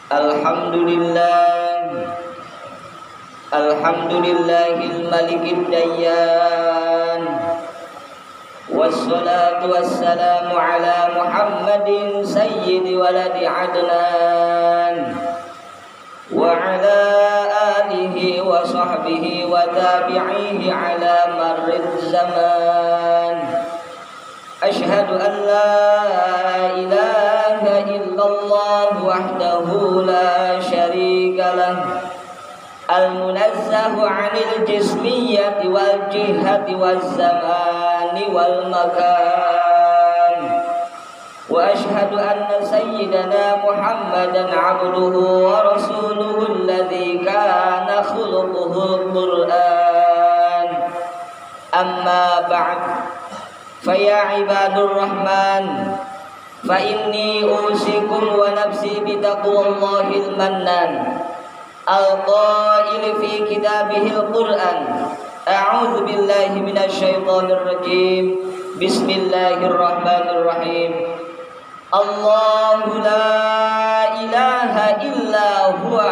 Alhamdulillah, Alhamdulillahil malikid dayyan, wassalatu wassalamu ala Muhammadin sayyidi waladi adnan, wa ala alihi wa sahbihi wa tabi'ihi ala marrid zaman. Ashhadu an la ilaha illallah wahdahu la syarika lah, al-munazzahu 'anil jismiyyati wal jihati waz zamani wal makan. Wa ashhadu anna sayyidana Muhammadan 'abduhu wa rasuluhu alladzi kana khuluquhul Qur'an. Amma ba'd. Faya ibadur rahman, fa inni usikum wa nafsi bitaqwallahil mannan, al-qail fi kitabihil Qur'an. A'udzu billahi minasy syaithanir rajim. Bismillahirrahmanirrahim. Allahu la ilaha illa huwa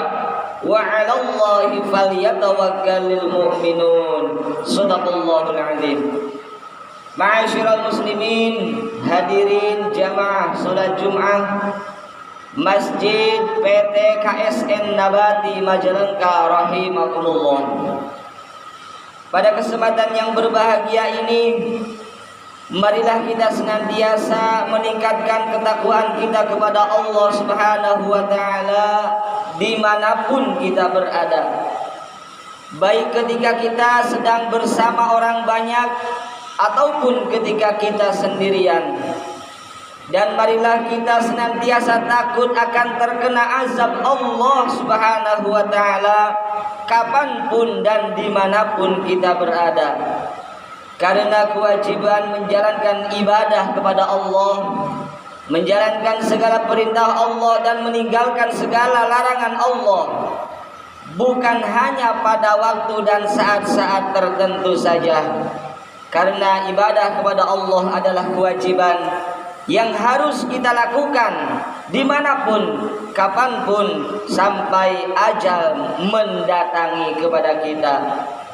wa 'alallahi falyatawakkalul mu'minun. Shadaqallahul 'azim. Ma'asyiral muslimin, hadirin jamaah salat Jumat Masjid PT KSN Nabati Majalengka rahimakumullah. Pada kesempatan yang berbahagia ini, marilah kita senantiasa meningkatkan ketakwaan kita kepada Allah Subhanahu wa taala dimanapun kita berada. Baik ketika kita sedang bersama orang banyak ataupun ketika kita sendirian. Dan marilah kita senantiasa takut akan terkena azab Allah Subhanahu wa taala kapanpun dan dimanapun kita berada. Karena kewajiban menjalankan ibadah kepada Allah, menjalankan segala perintah Allah dan meninggalkan segala larangan Allah, bukan hanya pada waktu dan saat-saat tertentu saja. Karena ibadah kepada Allah adalah kewajiban yang harus kita lakukan dimanapun, kapanpun, sampai ajal mendatangi kepada kita.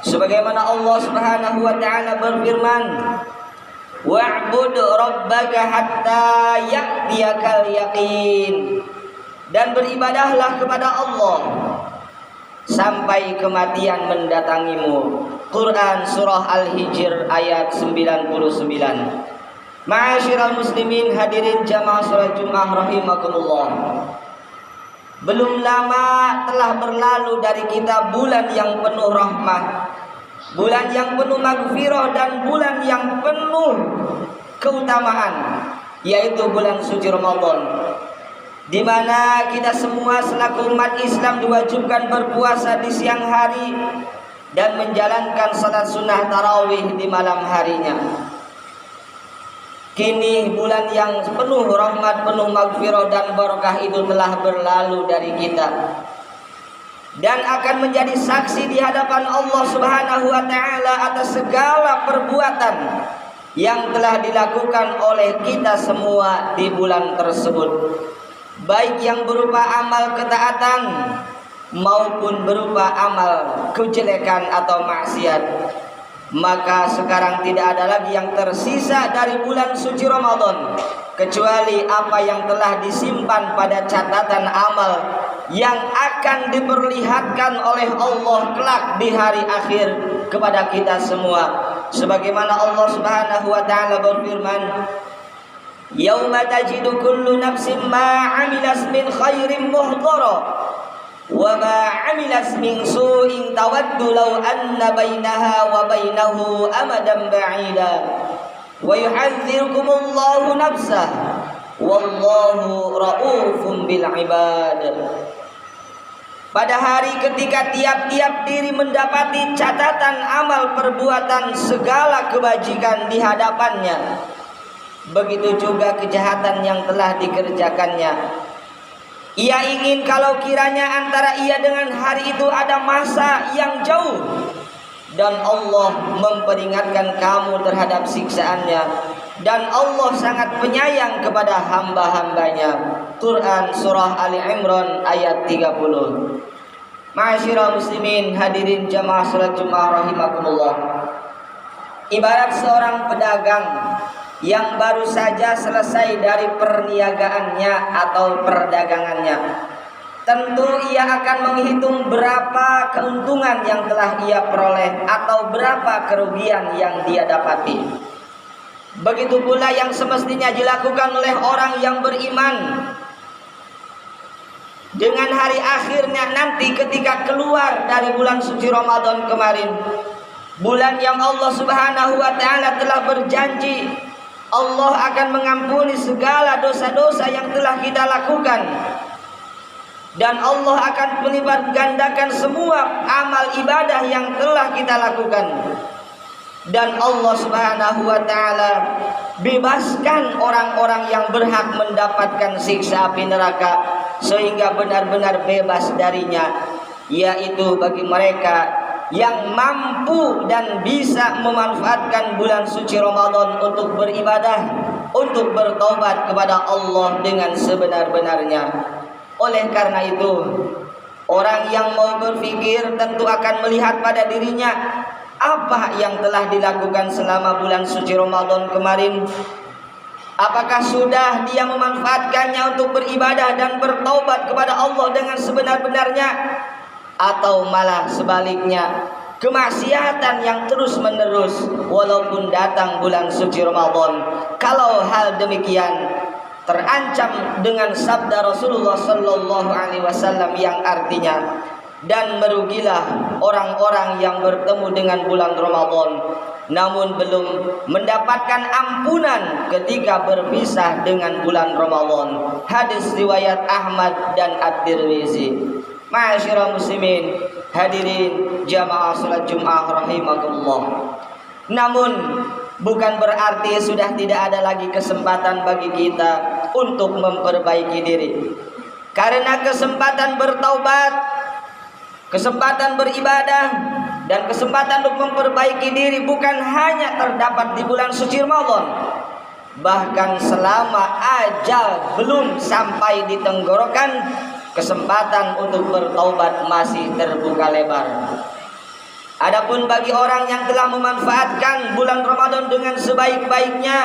Sebagaimana Allah Subhanahu wa ta'ala berfirman, wa'bud rabbaka hatta ya'tiyakal yaqin. Dan beribadahlah kepada Allah sampai kematian mendatangimu. Quran surah Al-Hijr ayat 99. Ma'asyiral muslimin, hadirin jamaah salat Jumat rahimakumullah. Belum lama telah berlalu dari kita bulan yang penuh rahmat, bulan yang penuh maghfirah, dan bulan yang penuh keutamaan, yaitu bulan suci Ramadan, di mana kita semua selaku umat Islam diwajibkan berpuasa di siang hari dan menjalankan salat sunnah tarawih di malam harinya. Kini bulan yang penuh rahmat, penuh maghfirah dan barakah itu telah berlalu dari kita dan akan menjadi saksi di hadapan Allah Subhanahu wa taala atas segala perbuatan yang telah dilakukan oleh kita semua di bulan tersebut, baik yang berupa amal ketaatan maupun berupa amal kejelekan atau maksiat. Maka sekarang tidak ada lagi yang tersisa dari bulan suci Ramadan kecuali apa yang telah disimpan pada catatan amal yang akan diperlihatkan oleh Allah kelak di hari akhir kepada kita semua. Sebagaimana Allah Subhanahu wa taala berfirman, yauma tajidu kullu nafsin ma 'amilat min khairin muhdara wa ma 'amilat min su'in tawaddu law anna bainaha wa bainahu amadan ba'ida wa yuhadzirukumullahu nafsah wallahu raufun bil ibad. Pada hari ketika tiap-tiap diri mendapati catatan amal perbuatan segala kebajikan di hadapannya, begitu juga kejahatan yang telah dikerjakannya. Ia ingin kalau kiranya antara ia dengan hari itu ada masa yang jauh, dan Allah memperingatkan kamu terhadap siksaannya, dan Allah sangat penyayang kepada hamba-hambanya. Quran surah Ali Imran ayat 30. Ma'asyiral muslimin, hadirin jamaah salat Jumat rahimakumullah. Ibarat seorang pedagang yang baru saja selesai dari perniagaannya atau perdagangannya. Tentu ia akan menghitung berapa keuntungan yang telah ia peroleh atau berapa kerugian yang dia dapati. Begitu pula yang semestinya dilakukan oleh orang yang beriman dengan hari akhirnya nanti ketika keluar dari bulan suci Ramadan kemarin, bulan yang Allah Subhanahu wa taala telah berjanji Allah akan mengampuni segala dosa-dosa yang telah kita lakukan, dan Allah akan melipat gandakan semua amal ibadah yang telah kita lakukan. Dan Allah Subhanahu wa taala bebaskan orang-orang yang berhak mendapatkan siksa api neraka sehingga benar-benar bebas darinya, yaitu bagi mereka yang mampu dan bisa memanfaatkan bulan suci Ramadan untuk beribadah, untuk bertaubat kepada Allah dengan sebenar-benarnya. Oleh karena itu, orang yang mau berpikir tentu akan melihat pada dirinya apa yang telah dilakukan selama bulan suci Ramadan kemarin. Apakah sudah dia memanfaatkannya untuk beribadah dan bertaubat kepada Allah dengan sebenar-benarnya, atau malah sebaliknya, kemaksiatan yang terus-menerus walaupun datang bulan suci Ramadan. Kalau hal demikian terancam dengan sabda Rasulullah sallallahu alaihi wasallam yang artinya, dan merugilah orang-orang yang bertemu dengan bulan Ramadan namun belum mendapatkan ampunan ketika berpisah dengan bulan Ramadan. Hadis riwayat Ahmad dan At-Tirmizi. Ma'asyiral muslimin, hadirin jamaah salat Jumat rahimakumullah. Namun bukan berarti sudah tidak ada lagi kesempatan bagi kita untuk memperbaiki diri. Karena kesempatan bertaubat, kesempatan beribadah, dan kesempatan untuk memperbaiki diri bukan hanya terdapat di bulan suci Ramadan. Bahkan selama ajal belum sampai di tenggorokan, kesempatan untuk bertaubat masih terbuka lebar. Adapun bagi orang yang telah memanfaatkan bulan Ramadan dengan sebaik-baiknya,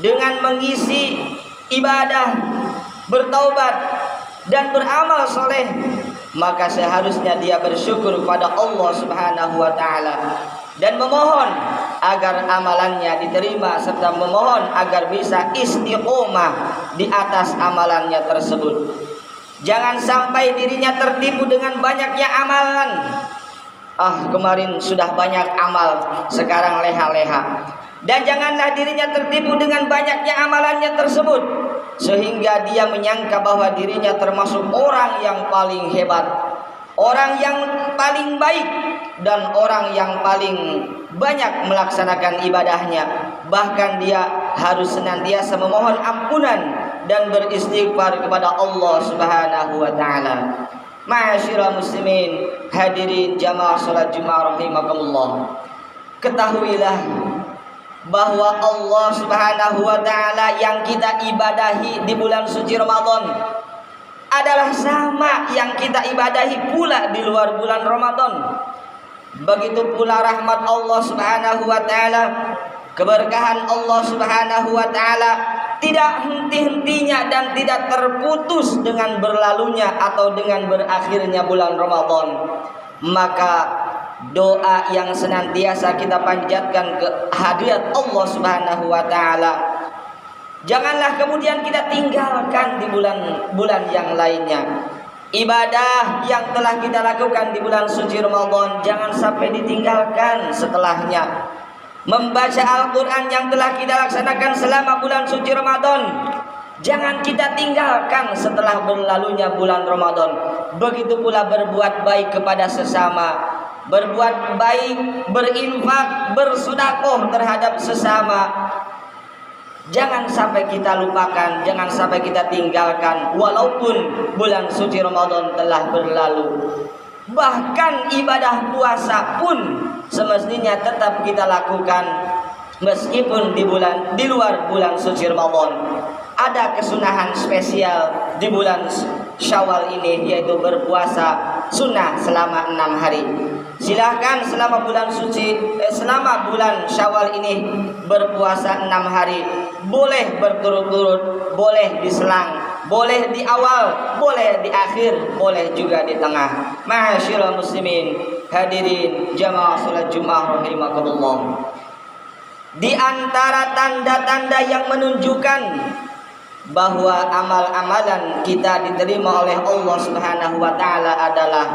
dengan mengisi ibadah, bertaubat, dan beramal soleh, maka seharusnya dia bersyukur kepada Allah Subhanahu wa taala dan memohon agar amalannya diterima, serta memohon agar bisa istiqomah di atas amalannya tersebut. Jangan sampai dirinya tertipu dengan banyaknya amalan. Kemarin sudah banyak amal, sekarang leha-leha. Dan janganlah dirinya tertipu dengan banyaknya amalannya tersebut sehingga dia menyangka bahwa dirinya termasuk orang yang paling hebat, orang yang paling baik, dan orang yang paling banyak melaksanakan ibadahnya. Bahkan dia harus senantiasa memohon ampunan dan beristighfar kepada Allah Subhanahu wa taala. Ma'asyiral muslimin, hadirin jamaah salat Jumat rahimakumullah. Ketahuilah bahwa Allah Subhanahu wa taala yang kita ibadahi di bulan suci Ramadan adalah sama yang kita ibadahi pula di luar bulan Ramadan. Begitu pula rahmat Allah Subhanahu wa taala, keberkahan Allah Subhanahu wa taala tidak henti-hentinya dan tidak terputus dengan berlalunya atau dengan berakhirnya bulan Ramadan. Maka doa yang senantiasa kita panjatkan ke hadirat Allah Subhanahu wa taala, janganlah kemudian kita tinggalkan di bulan-bulan yang lainnya. Ibadah yang telah kita lakukan di bulan suci Ramadan jangan sampai ditinggalkan setelahnya. Membaca Al-Quran yang telah kita laksanakan selama bulan suci Ramadan jangan kita tinggalkan setelah berlalunya bulan Ramadan. Begitu pula berbuat baik kepada sesama, berbuat baik, berinfak, bersedekah terhadap sesama. Jangan sampai kita lupakan, jangan sampai kita tinggalkan walaupun bulan suci Ramadan telah berlalu. Bahkan ibadah puasa pun semestinya tetap kita lakukan meskipun di luar bulan suci Ramadan. ada kesunahan spesial di bulan Syawal ini, yaitu berpuasa sunnah selama 6 hari. Silahkan selama bulan Syawal ini berpuasa 6 hari. Boleh berturut-turut, boleh diselang, boleh di awal, boleh di akhir, boleh juga di tengah. Ma'asyiral muslimin, hadirin jamaah salat Jumat rahimakumullah. Di antara tanda-tanda yang menunjukkan bahwa amal-amalan kita diterima oleh Allah Subhanahu wa taala adalah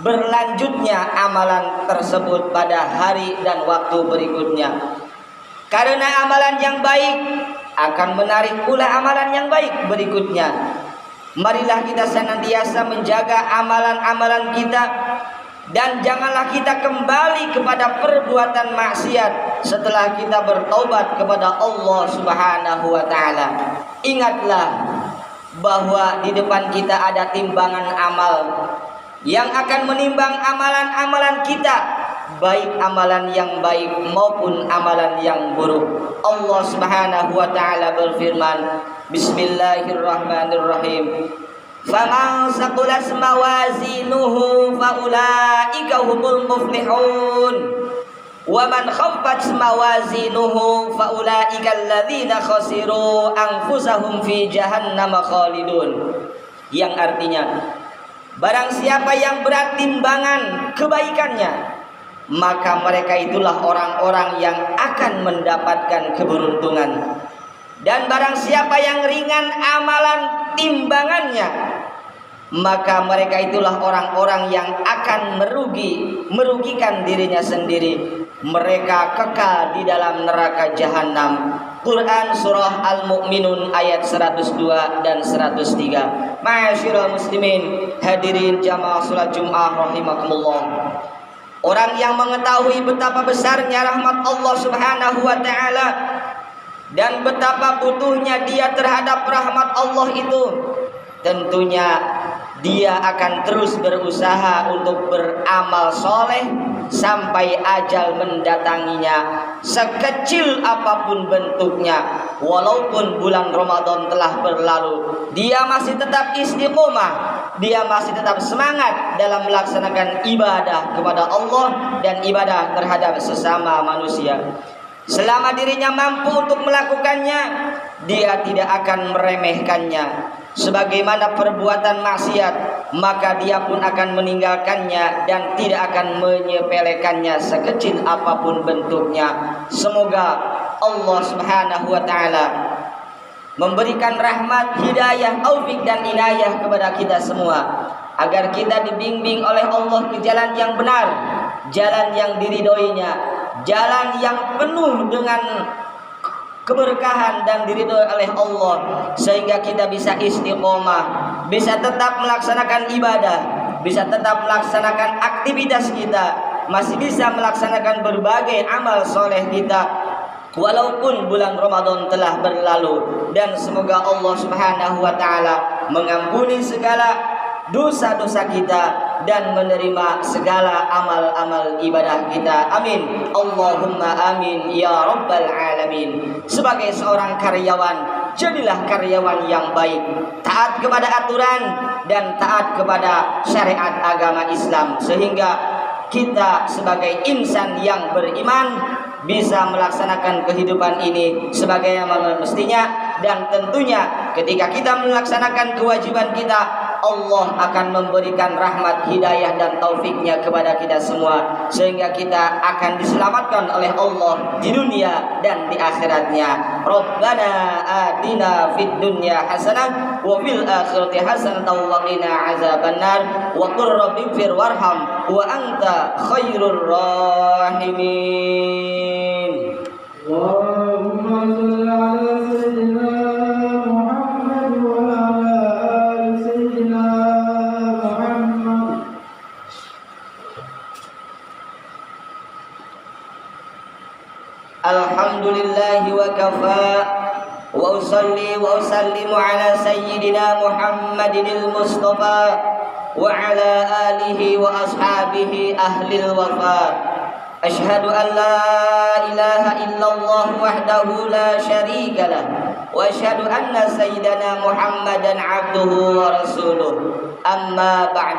berlanjutnya amalan tersebut pada hari dan waktu berikutnya. Karena amalan yang baik akan menarik pula amalan yang baik berikutnya. Marilah kita senantiasa menjaga amalan-amalan kita, dan janganlah kita kembali kepada perbuatan maksiat setelah kita bertaubat kepada Allah Subhanahu wa taala. Ingatlah bahwa di depan kita ada timbangan amal yang akan menimbang amalan-amalan kita, baik amalan yang baik maupun amalan yang buruk. Allah Subhanahu wa taala berfirman, Bismillahirrahmanirrahim. Faman saqulat mawazinuhu faulaika humul muflihun. Wa man khaffat mawazinuhu faulaika alladzina khasiru anfusahum fi jahannam khalidun. Yang artinya, barang siapa yang berat timbangan kebaikannya, maka mereka itulah orang-orang yang akan mendapatkan keberuntungan. Dan barang siapa yang ringan amalan timbangannya, maka mereka itulah orang-orang yang akan merugikan dirinya sendiri. Mereka kekal di dalam neraka jahanam. Quran surah Al-Mu'minun ayat 102 dan 103. Ma'asyiral muslimin, hadirin jamaah salat Jumat rahimakumullah. Orang yang mengetahui betapa besarnya rahmat Allah Subhanahu wa taala dan betapa butuhnya dia terhadap rahmat Allah itu, tentunya dia akan terus berusaha untuk beramal soleh sampai ajal mendatanginya, sekecil apapun bentuknya. Walaupun bulan Ramadan telah berlalu, dia masih tetap istiqomah, dia masih tetap semangat dalam melaksanakan ibadah kepada Allah dan ibadah terhadap sesama manusia. Selama dirinya mampu untuk melakukannya, dia tidak akan meremehkannya. Sebagaimana perbuatan maksiat, maka dia pun akan meninggalkannya dan tidak akan menyepelekannya sekecil apapun bentuknya. Semoga Allah Subhanahu wa taala memberikan rahmat, hidayah, taufik dan inayah kepada kita semua, agar kita dibimbing oleh Allah ke jalan yang benar, jalan yang diridhoinya, jalan yang penuh dengan keberkahan dan diridhoi oleh Allah, sehingga kita bisa istiqomah, bisa tetap melaksanakan ibadah, bisa tetap melaksanakan aktivitas kita, masih bisa melaksanakan berbagai amal soleh kita walaupun bulan Ramadan telah berlalu. Dan semoga Allah Subhanahu wa taala mengampuni segala dosa-dosa kita dan menerima segala amal-amal ibadah kita. Amin. Allahumma amin ya rabbal alamin. Sebagai seorang karyawan, jadilah karyawan yang baik, taat kepada aturan dan taat kepada syariat agama Islam, sehingga kita sebagai insan yang beriman bisa melaksanakan kehidupan ini sebagai yang mestinya. Dan tentunya ketika kita melaksanakan kewajiban kita, Allah akan memberikan rahmat, hidayah dan taufiknya kepada kita semua, sehingga kita akan diselamatkan oleh Allah di dunia dan di akhiratnya. Rabbana atina fid dunya hasanah wa fil akhirati hasanah wa qina azabannar wa qur rabbighfir warham wa anta khairur rahimin. Allahumma shalli ala sayyidina Muhammad wa ala ali sayyidina Muhammad. Alhamdulillah wa kafa wa usalli wa usallimu ala sayyidina Muhammadinil Mustafa wa ala alihi wa ashabihi ahlil wafa. Ashhadu an la ilaha illallah wahdahu la syarika lah وأشهد أن سيدنا محمدا عبده ورسوله أما بعد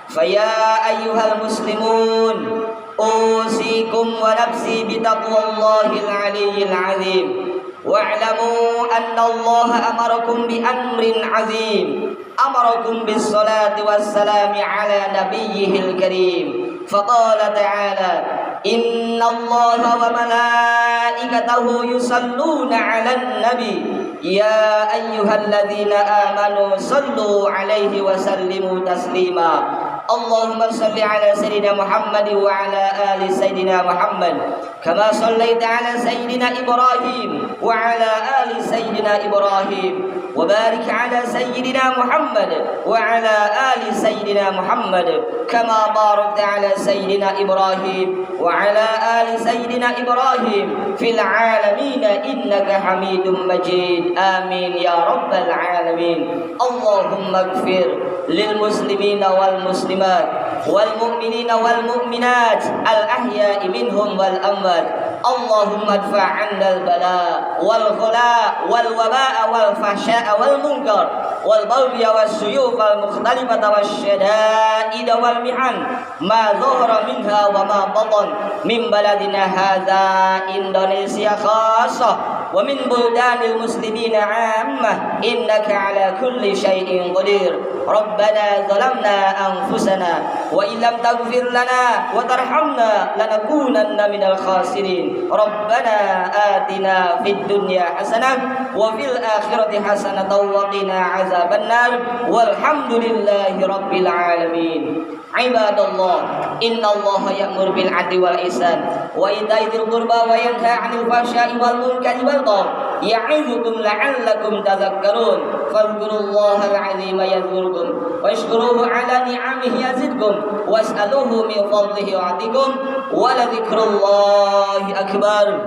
فيا أيها المسلمون أوصيكم ونفسي بتقوى الله العلي العظيم واعلموا أن الله أمركم بأمر عظيم أمركم بالصلاة والسلام على نبيه الكريم فقال تعالى إن الله وملائكته يصلون على النبي يا أيها الذين آمنوا صلوا عليه وسلموا تسليما اللهم صل على سيدنا محمد وعلى آل سيدنا محمد كما صليت على سيدنا إبراهيم وعلى آل سيدنا إبراهيم وبارك على سيدنا محمد وعلى آل سيدنا محمد كما باركت على سيدنا إبراهيم وعلى آل سيدنا إبراهيم في العالمين إنك حميد مجيد آمين يا رب العالمين اللهم اغفر للمسلمين والمسلمات والمؤمنين والمؤمنات الأحياء منهم والأموات اللهم ادفع عنا البلاء والغلاء والوباء والفحشاء والمنكر والبغي والسيوف المختلفة والشدائد والمحن ما ظهر منها وما بطن من بلدنا هذا إندونيسيا خاصة ومن بلدان المسلمين عامة إنك على كل شيء قدير ربنا ظلمنا أنفسنا وإن لم تغفر لنا وترحمنا لنكونن من الخاسرين ربنا آتنا في الدنيا حسنة وفي الآخرة حسنة وقنا عذاب النار والحمد لله رب العالمين عباد الله إن الله يأمر بالعدل والإحسان وإيتاء ذي القربى وينهى عن الفحشاء والمنكر والبغي يعظكم لعلكم تذكرون فاذكروا الله العظيم يذكركم واشكروه على نعمه يزدكم واسألوه من فضله يعطيكم ولذكر الله أكبر